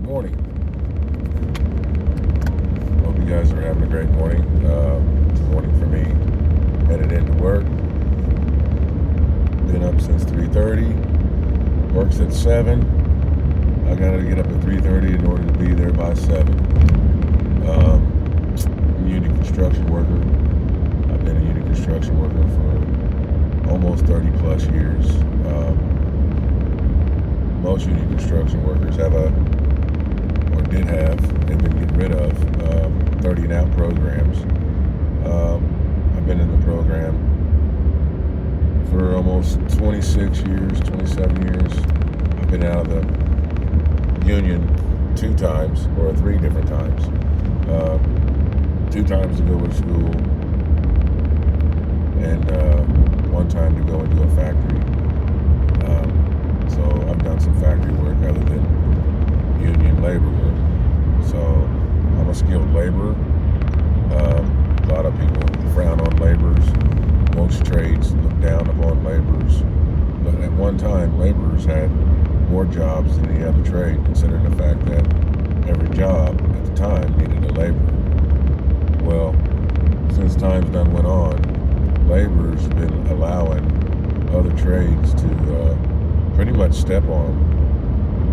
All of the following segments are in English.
Morning. Hope you guys are having a great morning. It's a morning for me. Headed into work. Been up since 3:30. Works at 7. I gotta get up at 3:30 in order to be there by 7. I'm a union construction worker. I've been a union construction worker for almost 30 plus years. Most union construction workers have they've been getting rid of 30 and out programs. I've been in the program for almost 26 years, 27 years. I've been out of the union 2 times, or 3 different times. 2 times to go to school, and 1 time to go into a factory. So I've done some factory work other than union labor work. So I'm a skilled laborer. A lot of people frown on laborers. Most trades look down upon laborers. But at one time, laborers had more jobs than any other trade, considering the fact that every job at the time needed a laborer. Well, since time's done went on, laborers have been allowing other trades to pretty much step on them.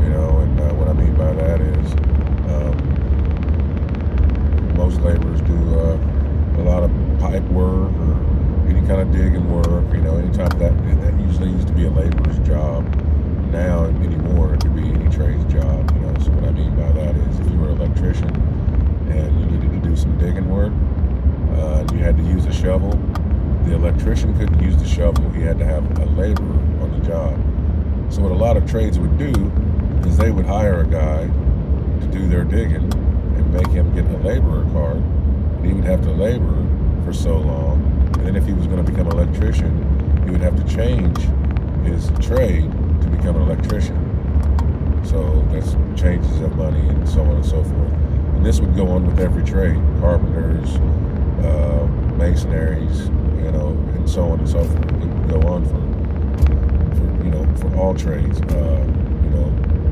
And what I mean by that is most laborers do a lot of pipe work or any kind of digging work. Anytime that usually used to be a laborer's job. Now anymore it could be any trade's job. So what I mean by that is if you were an electrician and you needed to do some digging work, you had to use a shovel. The electrician couldn't use the shovel. He had to have a laborer on the job. So what a lot of trades would do is they would hire a guy to do their digging and make him get a laborer card. And he would have to labor for so long. And then if he was going to become an electrician, he would have to change his trade to become an electrician. So that's changes of money and so on and so forth. And this would go on with every trade: carpenters, masonaries, and so on and so forth. It would go on for all trades.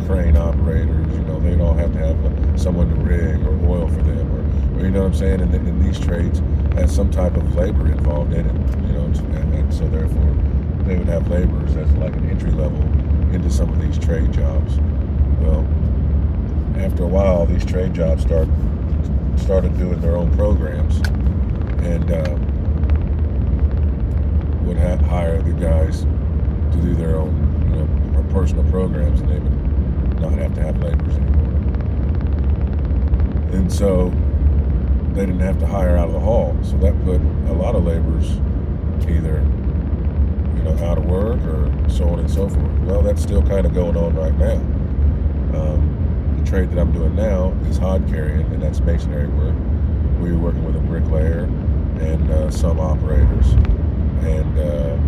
Crane operators, they'd all have to have someone to rig or oil for them, or you know what I'm saying. And these trades had some type of labor involved in it, and so therefore they would have laborers as like an entry level into some of these trade jobs. Well, after a while, these trade jobs started doing their own programs, and would hire the guys to do their own, personal programs, and they would not have to have laborers anymore. And so they didn't have to hire out of the hall. So that put a lot of laborers either, out of work or so on and so forth. Well, that's still kind of going on right now. The trade that I'm doing now is hod carrying, and that's masonry work. We're working with a bricklayer and some operators, and the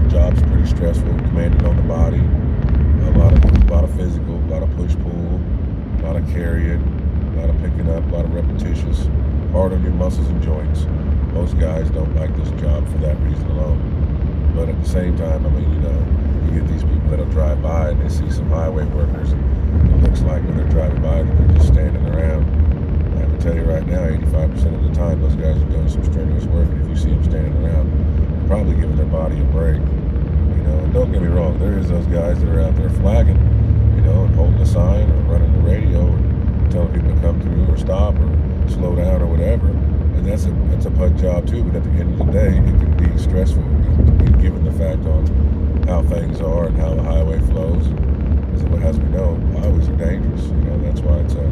job's pretty stressful, commanding on the body. A lot of physical, a lot of push-pull, a lot of carrying, a lot of picking up, a lot of repetitious, hard on your muscles and joints. Most guys don't like this job for that reason alone. But at the same time, you get these people that'll drive by and they see some highway workers, and it looks like when they're driving by that they're just standing around. I can tell you right now, 85% of the time, those guys are doing some strenuous work, and if you see them standing around, they're probably giving their body a break. And don't get me wrong, there is those guys that are out there flagging, and holding a sign or running the radio and telling people to come through or stop or slow down or whatever. And that's a pug job too. But at the end of the day, it can be stressful, given the fact on how things are and how the highway flows. As we know, highways are dangerous. That's why it's a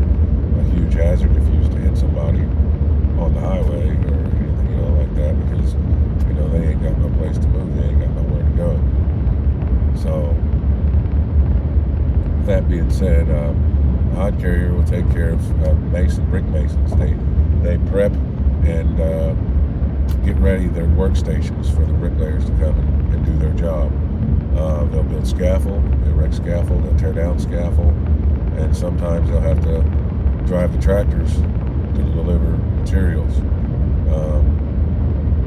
huge hazard if you used to hit somebody on the highway or anything, like that, because they ain't got no place to move. They ain't got nowhere to go. So, with that being said, hod carrier will take care of brick masons. They prep and get ready their workstations for the bricklayers to come and do their job. They'll build scaffold, erect scaffold, they'll tear down scaffold, and sometimes they'll have to drive the tractors to deliver materials.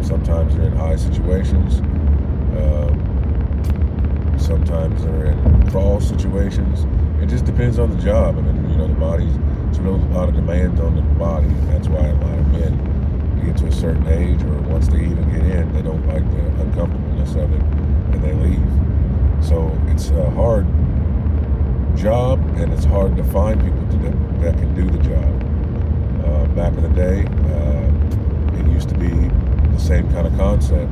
Sometimes they're in high situations. Sometimes they're in crawl situations. It just depends on the job. The body's, there's a lot of demand on the body. And that's why a lot of men get to a certain age, or once they even get in, they don't like the uncomfortableness of it, and they leave. So it's a hard job, and it's hard to find people that can do the job. Back in the day, it used to be the same kind of concept.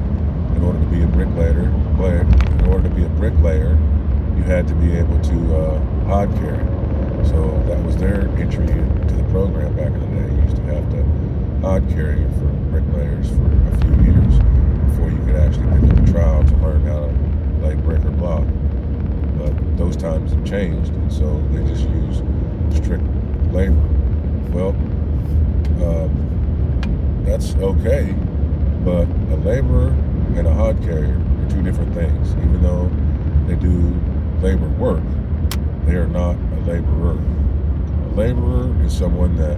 In order to be a bricklayer, you had to be able to hod carry. So that was their entry into the program back in the day. You used to have to hod carry for bricklayers for a few years before you could actually pick up a trowel to learn how to lay brick or block. But those times have changed, and so they just use strict labor. Well, that's okay, but a laborer and a hod carrier are two different things. Even though they do labor work, they are not a laborer. A laborer is someone that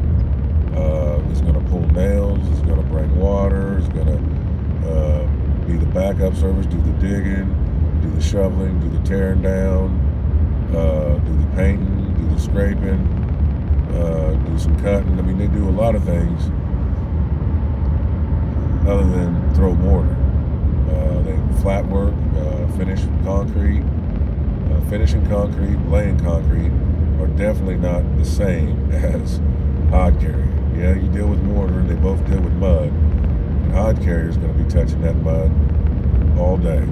is going to pull nails, is going to bring water, is going to be the backup service, do the digging, do the shoveling, do the tearing down, do the painting, do the scraping, do some cutting. I mean, they do a lot of things other than throw mortar. They flat work, finishing concrete, laying concrete are definitely not the same as hod carrier. Yeah, you deal with mortar, and they both deal with mud. And hod carrier is going to be touching that mud all day.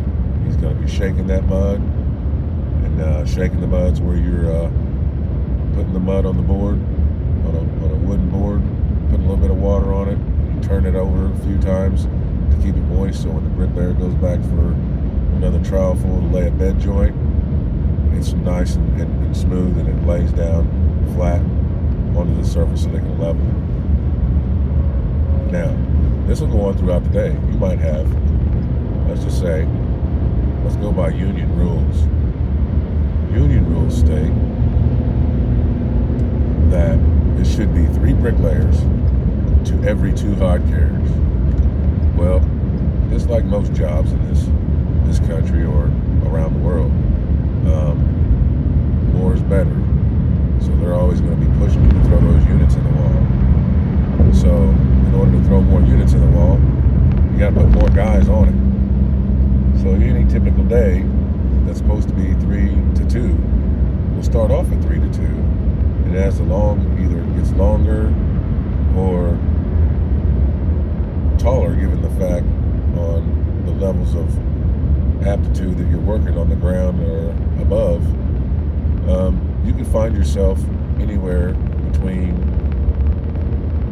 He's going to be shaking that mud, and shaking the muds where you're putting the mud on the board, on a wooden board, putting a little bit of water on it, and you turn it over a few times to keep it moist, so when the bricklayer goes back for another trowel full to lay a bed joint, it's nice and smooth, and it lays down flat onto the surface so they can level it. Now, this will go on throughout the day. You might have, let's just say, let's go by union rules. Union rules state that it should be 3 bricklayers to every 2 hod carriers. Well, just like most jobs in this country or around the world, more is better. So they're always going to be pushing you to throw those units in the wall. So in order to throw more units in the wall, you got to put more guys on it. So any typical day that's supposed to be 3 to 2 will start off at 3 to 2. And as the either it gets longer or taller, given the fact on the levels of aptitude that you're working on the ground or above, you can find yourself anywhere between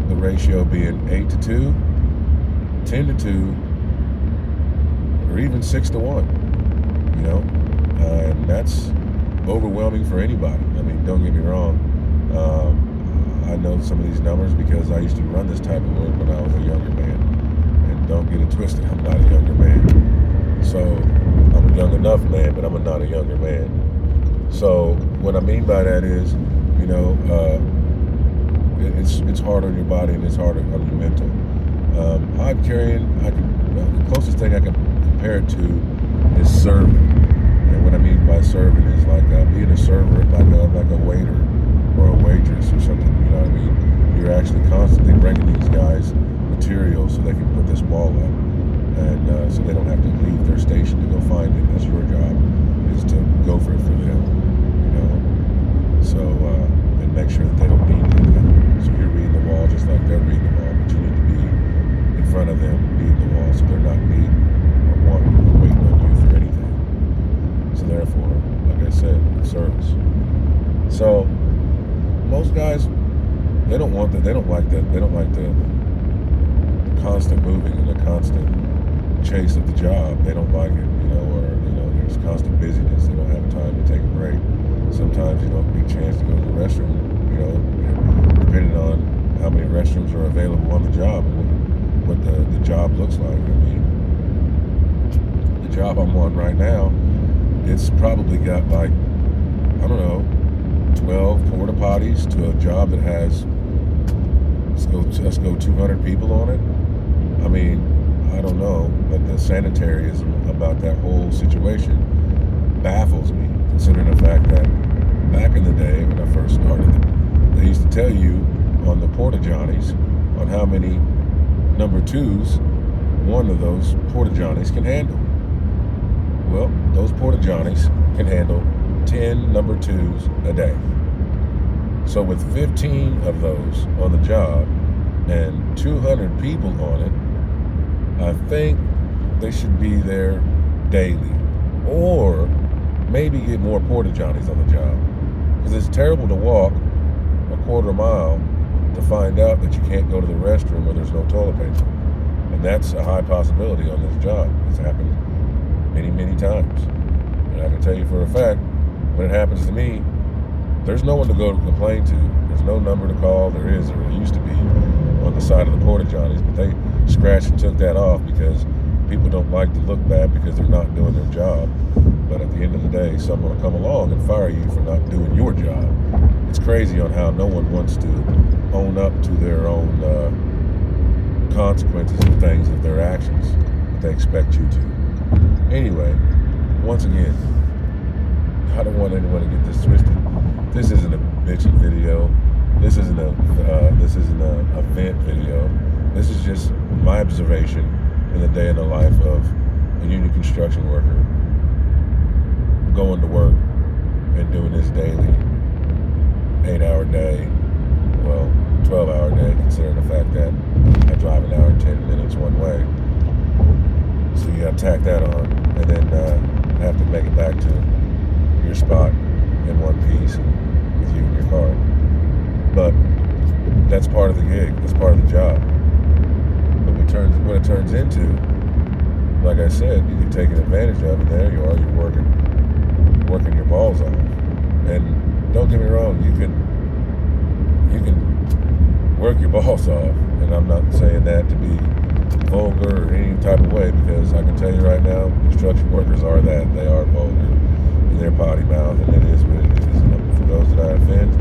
the ratio being 8 to 2, 10 to 2, or even 6 to 1, and that's overwhelming for anybody. I mean, don't get me wrong. I know some of these numbers because I used to run this type of work when I was a younger man. And don't get it twisted, I'm not a younger man. So I'm a young enough man, but I'm not a younger man. So what I mean by that is, it's hard on your body and it's hard on your mental. Hod carrying, the closest thing I can compare it to is serving. And what I mean by serving is like being a server, like a waiter or a waitress or something. You know what I mean? You're actually constantly bringing these guys material so they can put this wall up, and so they don't have to leave their station to go find it. That's your job, is to go for it for them. So and make sure that they don't need anything. So you're reading the wall just like they're reading the wall, but you need to be in front of them reading the wall so they're not needing or wanting or waiting on you for anything. So therefore, like I said, service. So most guys, they don't want that. They don't like that. They don't like the constant moving and the constant chase of the job. They don't like it, or there's constant busyness. They don't have time to take a break. Sometimes, a big chance to go to the restroom, depending on how many restrooms are available on the job and what the job looks like. I mean, the job I'm on right now, it's probably got 12 porta potties to a job that has, let's go 200 people on it. I mean, I don't know, but the sanitarianism about that whole situation baffles me, considering the fact that back in the day when I first started tell you on the Porta Johnnies on how many number twos one of those Porta Johnnies can handle. Well, those Porta Johnnies can handle 10 number twos a day. So with 15 of those on the job and 200 people on it, I think they should be there daily. Or maybe get more Porta Johnnies on the job. Because it's terrible to walk a quarter mile to find out that you can't go to the restroom or there's no toilet paper. And that's a high possibility on this job. It's happened many, many times. And I can tell you for a fact, when it happens to me, there's no one to go to complain to. There's no number to call. There used to be on the side of the Porta Johnnies, but they scratched and took that off because people don't like to look bad because they're not doing their job. But at the end of the day, someone will come along and fire you for not doing your job. It's crazy on how no one wants to own up to their own consequences of things, of their actions that they expect you to. Anyway, once again, I don't want anyone to get this twisted. This isn't a bitching video. This isn't a vent video. This is just my observation in the day in the life of a union construction worker going to work and doing this daily 8-hour day, well, 12-hour day, considering the fact that I drive an hour and 10 minutes one way. So you gotta tack that on, and then have to make it back to your spot in one piece with you in your car. But that's part of the gig. That's part of the job. But what it turns into, like I said, you get taken advantage of, and there you are. You're working your balls off. And don't get me wrong, you can work your balls off. And I'm not saying that to be vulgar or any type of way, because I can tell you right now, construction workers are that. They are vulgar in their potty mouth, and it is what it is. And for those that I offend,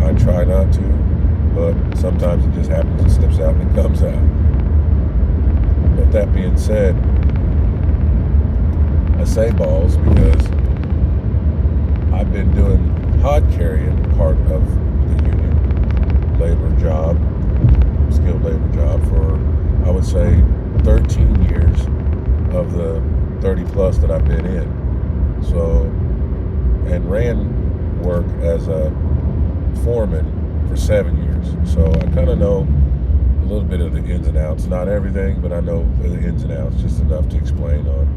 I try not to, but sometimes it just happens, it slips out and it comes out. But that being said, I say balls because I've been doing hod carrying part of the union labor job, skilled labor job, for, I would say, 13 years of the 30 plus that I've been in. So, and ran work as a foreman for 7 years. So I kind of know a little bit of the ins and outs, not everything, but I know the ins and outs, just enough to explain on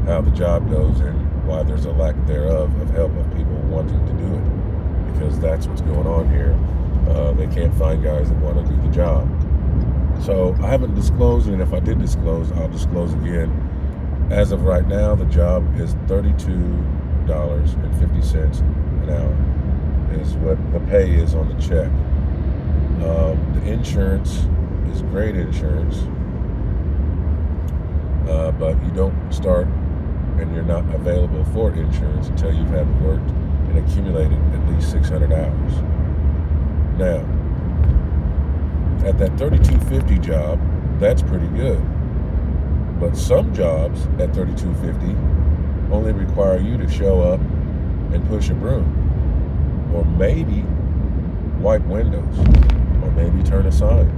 how the job goes and why there's a lack thereof of help of people wanting to do it, because that's what's going on here. They can't find guys that want to do the job. So I haven't disclosed, and if I did disclose, I'll disclose again. As of right now, the job is $32.50 an hour is what the pay is on the check. The insurance is great insurance, but you don't start and you're not available for insurance until you've had worked and accumulated at least 600 hours. Now, at that $32.50 job, that's pretty good. But some jobs at $32.50 only require you to show up and push a broom, or maybe wipe windows, or maybe turn a sign.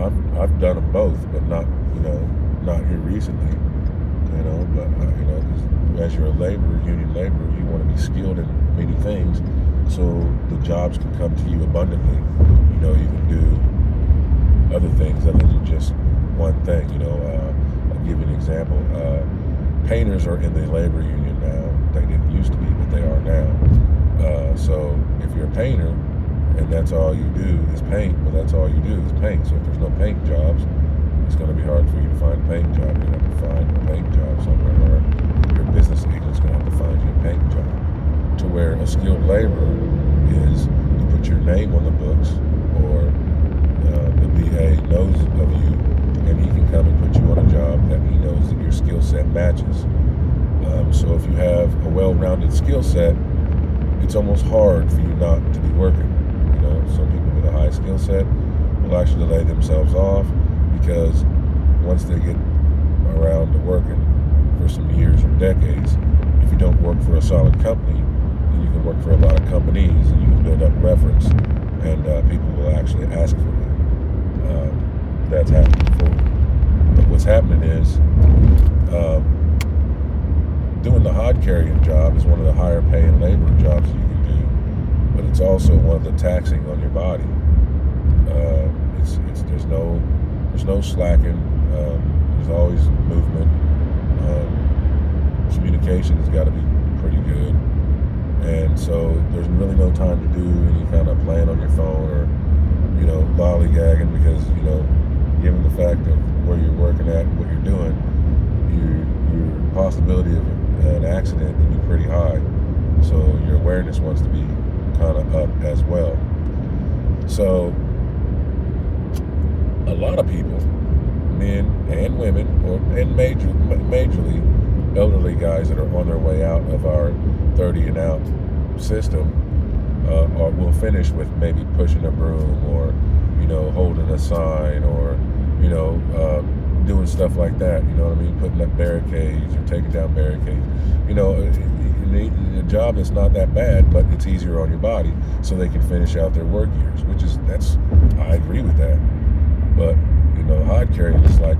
I've done them both, but not here recently. But because as you're a union laborer, you want to be skilled in many things, so the jobs can come to you abundantly. You can do other things other than just one thing. I'll give you an example. Painters are in the labor union now. They didn't used to be, but they are now. So if you're a painter and that's all you do is paint, well, that's all you do is paint. So if there's no paint jobs, it's going to be hard for you to find a paint job. You're going to have to find a paint job somewhere, or your business agent's going to have to find you a paint job. To where a skilled laborer is, you put your name on the books, or the BA knows of you, and he can come and put you on a job that he knows that your skill set matches. So if you have a well-rounded skill set, it's almost hard for you not to be working. Some people with a high skill set will actually lay themselves off, because once they get around to working for some years or decades, if you don't work for a solid company, then you can work for a lot of companies, and you can build up reference, and Doing the hod carrying job is one of the higher paying labor jobs you can do, but it's also one of the taxing on your body. It's there's no slacking. There's always movement. Communication has got to be pretty good, and so there's really no time to do any kind of playing on your phone or lollygagging, because given the fact of where you're working at and what you're doing, your possibility of an accident can be pretty high. So your awareness wants to be kind of up as well. So a lot of people, men and women, and majorly elderly guys that are on their way out of our 30 and out system, or will finish with maybe pushing a broom, or holding a sign, or doing stuff like that. You know what I mean? Putting up barricades or taking down barricades. A job that's not that bad, but it's easier on your body, so they can finish out their work years. I agree with that. But hod carrying is like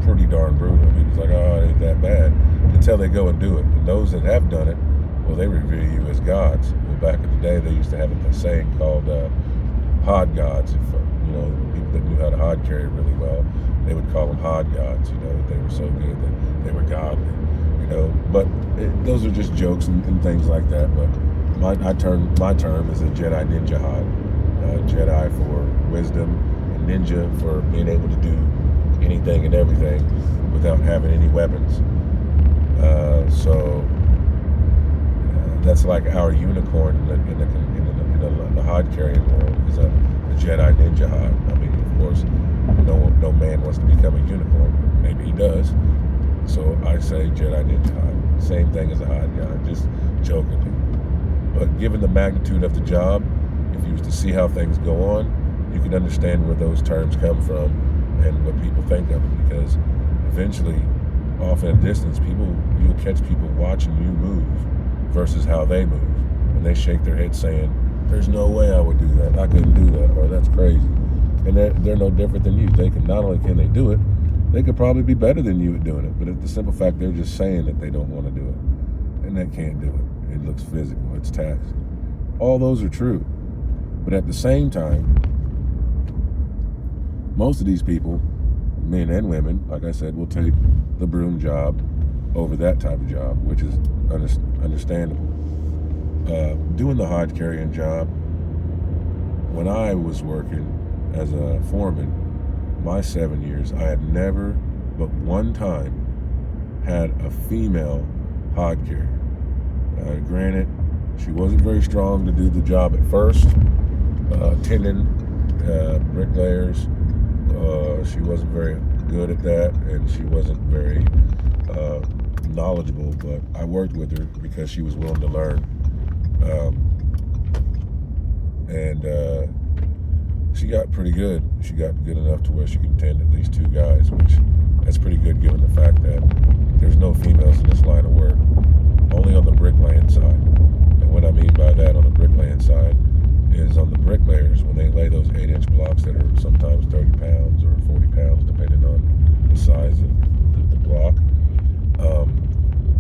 pretty darn brutal. People's like, oh, it ain't that bad, until they go and do it. And those that have done it, well, they revere you as gods. Well, back in the day, they used to have a saying called hod gods. If people that knew how to hod carry really well, they would call them hod gods. They were so good that they were godly. But those are just jokes and things like that. But my term is a Jedi Ninja Hod. Jedi for wisdom, and ninja for being able to do anything and everything without having any weapons. So that's like our unicorn in the hod carrying world is a Jedi Ninja Hod. I mean, of course, no man wants to become a unicorn, but maybe he does. So I say Jedi Ninja Hod. Same thing as a hod god, just jokingly. But given the magnitude of the job, if you was to see how things go on, you can understand where those terms come from and what people think of it. Because eventually, off in a distance, you'll catch people watching you move versus how they move. And they shake their head saying, there's no way I would do that. I couldn't do that, or that's crazy. And they're no different than you. Not only can they do it, they could probably be better than you at doing it. But it's the simple fact they're just saying that they don't want to do it. And they can't do it. It looks physical. It's taxing. All those are true. But at the same time, most of these people, men and women, like I said, will take the broom job over that type of job, which is understandable. Doing the hod carrying job, when I was working as a foreman, my 7 years, I had never but one time had a female hod carrier. Granted, she wasn't very strong to do the job at first. Tending bricklayers, she wasn't very good at that, and she wasn't very knowledgeable, but I worked with her because she was willing to learn. And she got pretty good. She got good enough to where she could tend at least 2 guys, which that's pretty good given the fact that there's no females in this line of work, only on the bricklaying side. And what I mean by that on the bricklaying side is on the bricklayers, when they lay those 8-inch blocks that are sometimes 30 pounds or 40 pounds, depending on the size of the block,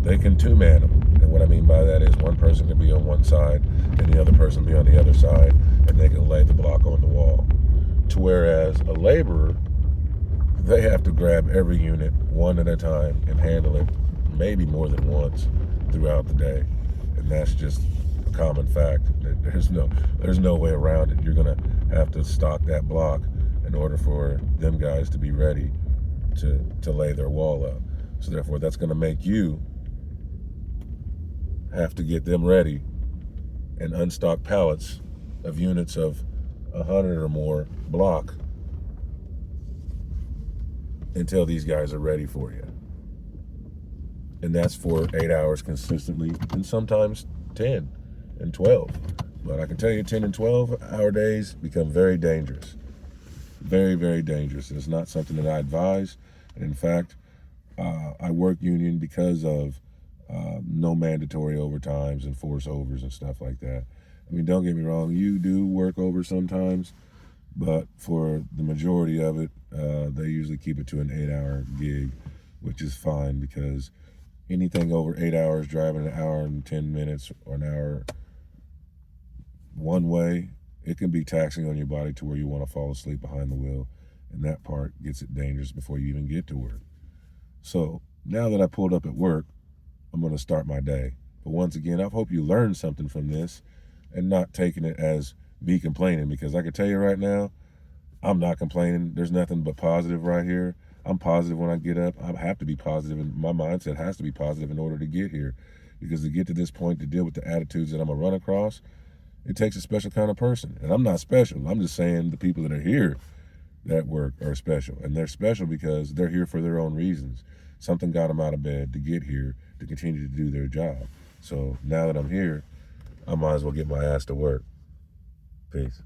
they can 2-man them. And what I mean by that is one person can be on one side and the other person be on the other side, and they can lay the block on the wall. To whereas a laborer, they have to grab every unit one at a time and handle it maybe more than once throughout the day. And that's just a common fact. There's no way around it. You're gonna have to stock that block in order for them guys to be ready to lay their wall up. So therefore, that's gonna make you have to get them ready and unstock pallets of units of 100 or more block until these guys are ready for you. And that's for 8 hours consistently, and sometimes 10 and 12. But I can tell you 10 and 12-hour days become very dangerous. Very, very dangerous. It's not something that I advise. And in fact, I work union because of no mandatory overtimes and force overs and stuff like that. I mean, don't get me wrong, you do work over sometimes, but for the majority of it, they usually keep it to an 8-hour gig. which is fine because anything over 8 hours driving, an hour and 10 minutes or an hour one way, it can be taxing on your body to where you want to fall asleep behind the wheel. And that part gets it dangerous before you even get to work. So now that I pulled up at work, I'm going to start my day. But once again, I hope you learned something from this and not taking it as me complaining, because I can tell you right now, I'm not complaining. There's nothing but positive right here. I'm positive when I get up. I have to be positive, and my mindset has to be positive in order to get here. Because to get to this point, to deal with the attitudes that I'm going to run across, it takes a special kind of person. And I'm not special. I'm just saying the people that are here that work are special. And they're special because they're here for their own reasons. Something got them out of bed to get here to continue to do their job. So now that I'm here, I might as well get my ass to work. Peace.